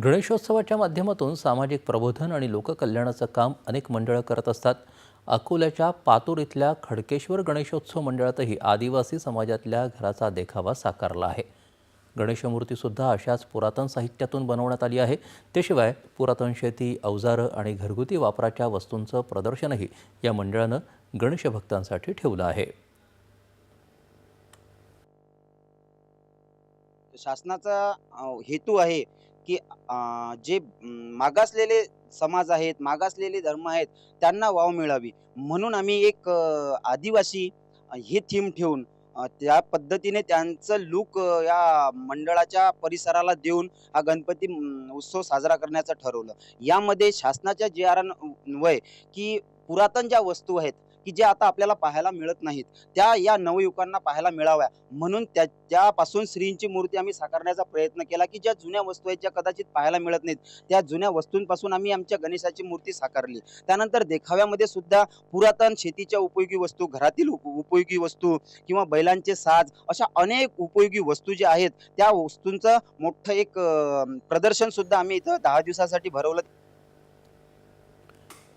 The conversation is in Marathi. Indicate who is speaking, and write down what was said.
Speaker 1: गणेशोत्सवाच्या माध्यमातून सामाजिक प्रबोधन आणि लोककल्याणाचं काम अनेक मंडळं करत असतात. अकोल्याच्या पातूर इथल्या खडकेश्वर गणेशोत्सव मंडळातही आदिवासी समाजातल्या घराचा देखावा साकारला आहे. गणेशमूर्तीसुद्धा अशाच पुरातन साहित्यातून बनवण्यात आली आहे. त्याशिवाय पुरातन शेती, अवजारं आणि घरगुती वापराच्या वस्तूंचं प्रदर्शनही या मंडळानं गणेशभक्तांसाठी ठेवलं आहे.
Speaker 2: शासनाचा हेतू आहे, की जे मागासलेले समाज आहेत, मागासलेले धर्म आहेत, त्यांना वाव मिळावी. म्हणून आम्ही एक आदिवासी ही थीम ठेवून त्या पद्धतीने त्यांचं लूक या मंडळाच्या परिसराला देऊन हा गणपती उत्सव साजरा करण्याचं ठरवलं. यामध्ये शासनाच्या जी.आर. अन्वये की पुरातन ज्या वस्तू आहेत, की ज्या आता आपल्याला पाहायला मिळत नाहीत, त्या या नवयुवकांना पाहायला मिळाव्या. म्हणून त्यापासून श्रींची मूर्ती आम्ही साकारण्याचा प्रयत्न केला, की ज्या जुन्या वस्तू आहेत, ज्या कदाचित पाहायला मिळत नाहीत, त्या जुन्या वस्तूंपासून आम्ही आमच्या गणेशाची मूर्ती साकारली. त्यानंतर देखाव्यामध्ये सुद्धा पुरातन शेतीच्या उपयोगी वस्तू, घरातील उपयोगी वस्तू किंवा बैलांचे साज अशा अनेक उपयोगी वस्तू ज्या आहेत, त्या वस्तूंचं मोठं एक प्रदर्शन सुद्धा आम्ही इथं 10 दिवसासाठी भरवलं.